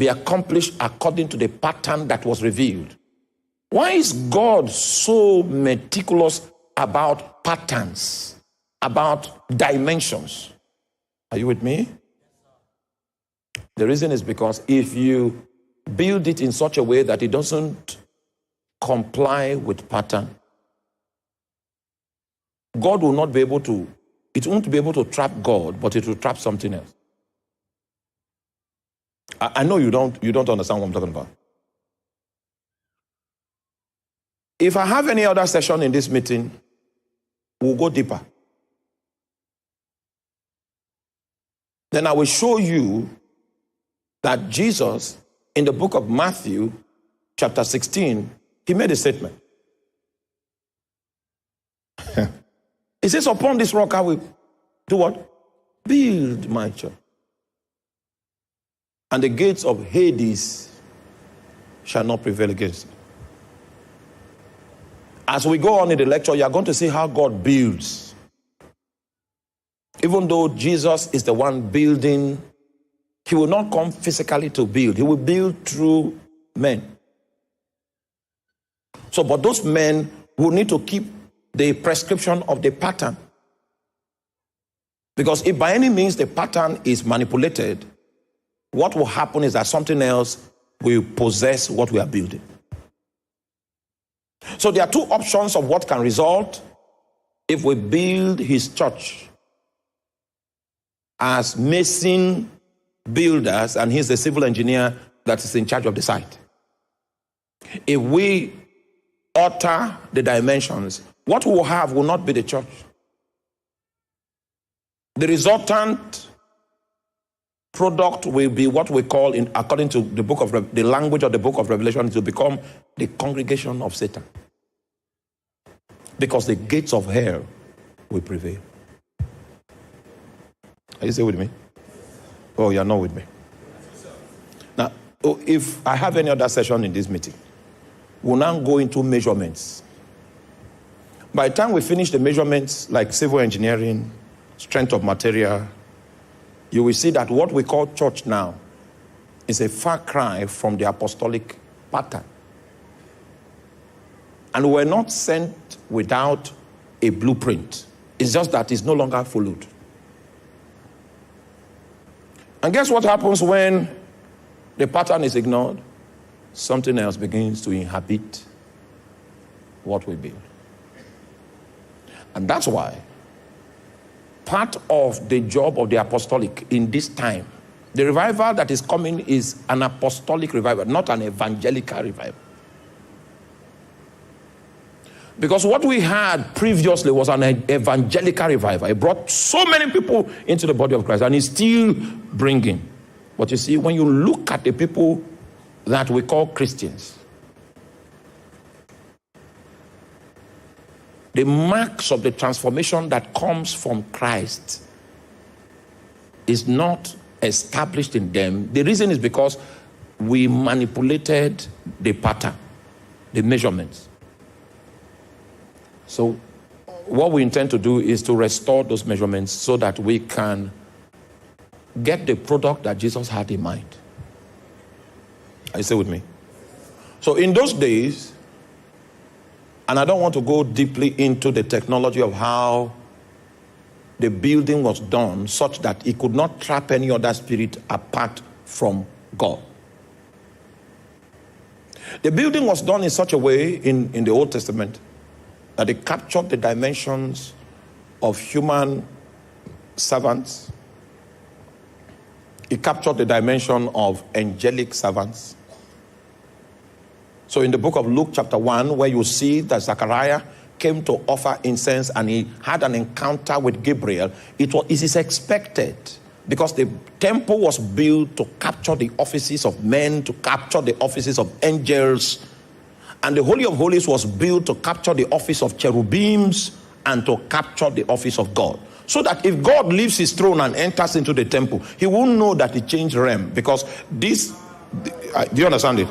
be accomplished according to the pattern that was revealed. Why is God so meticulous about patterns, about dimensions? Are you with me? The reason is because if you build it in such a way that it doesn't comply with pattern, God will not be able to, it won't be able to trap God, but it will trap something else. I know you don't understand what I'm talking about. If I have any other session in this meeting, we'll go deeper. Then I will show you that Jesus, in the book of Matthew, chapter 16, he made a statement. He says, upon this rock I will do what? Build my church. And the gates of Hades shall not prevail against it. As we go on in the lecture, you are going to see how God builds. Even though Jesus is the one building, he will not come physically to build. He will build through men. So, but those men will need to keep the prescription of the pattern. Because if by any means the pattern is manipulated, what will happen is that something else will possess what we are building. So there are two options of what can result if we build his church as mason builders and he's the civil engineer that is in charge of the site. If we alter the dimensions, what we will have will not be the church. The resultant product will be what we call, according to the book of the language of the book of Revelation, it will become the congregation of Satan. Because the gates of hell will prevail. Are you still with me? Oh, you're not with me. Now, if I have any other session in this meeting, we'll now go into measurements. By the time we finish the measurements, like civil engineering, strength of material, you will see that what we call church now is a far cry from the apostolic pattern. And we're not sent without a blueprint. It's just that it's no longer followed. And guess what happens when the pattern is ignored? Something else begins to inhabit what we build. And that's why part of the job of the apostolic in this time, the revival that is coming is an apostolic revival, not an evangelical revival. Because what we had previously was an evangelical revival. It brought so many people into the body of Christ, and it's still bringing. But you see, when you look at the people that we call Christians, the marks of the transformation that comes from Christ is not established in them. The reason is because we manipulated the pattern, the measurements. So what we intend to do is to restore those measurements so that we can get the product that Jesus had in mind. Are you still with me? So in those days, and I don't want to go deeply into the technology of how the building was done such that it could not trap any other spirit apart from God. The building was done in such a way in the Old Testament that it captured the dimensions of human servants. It captured the dimension of angelic servants. So in the book of Luke chapter 1, where you see that Zechariah came to offer incense and he had an encounter with Gabriel, it is expected because the temple was built to capture the offices of men, to capture the offices of angels. And the Holy of Holies was built to capture the office of cherubims and to capture the office of God. So that if God leaves his throne and enters into the temple, he won't know that he changed realm. Because this, do you understand it?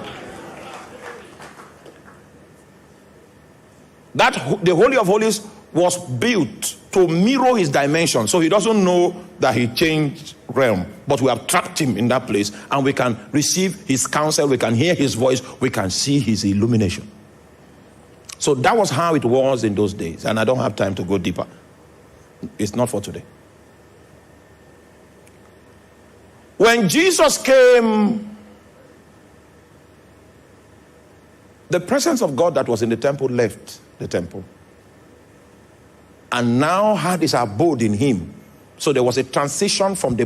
That the Holy of Holies was built to mirror his dimension. So he doesn't know that he changed realm, but we have trapped him in that place, and we can receive his counsel, we can hear his voice, we can see his illumination. So that was how it was in those days, and I don't have time to go deeper. It's not for today. When Jesus came, the presence of God that was in the temple left the temple and now had his abode in him. So there was a transition from the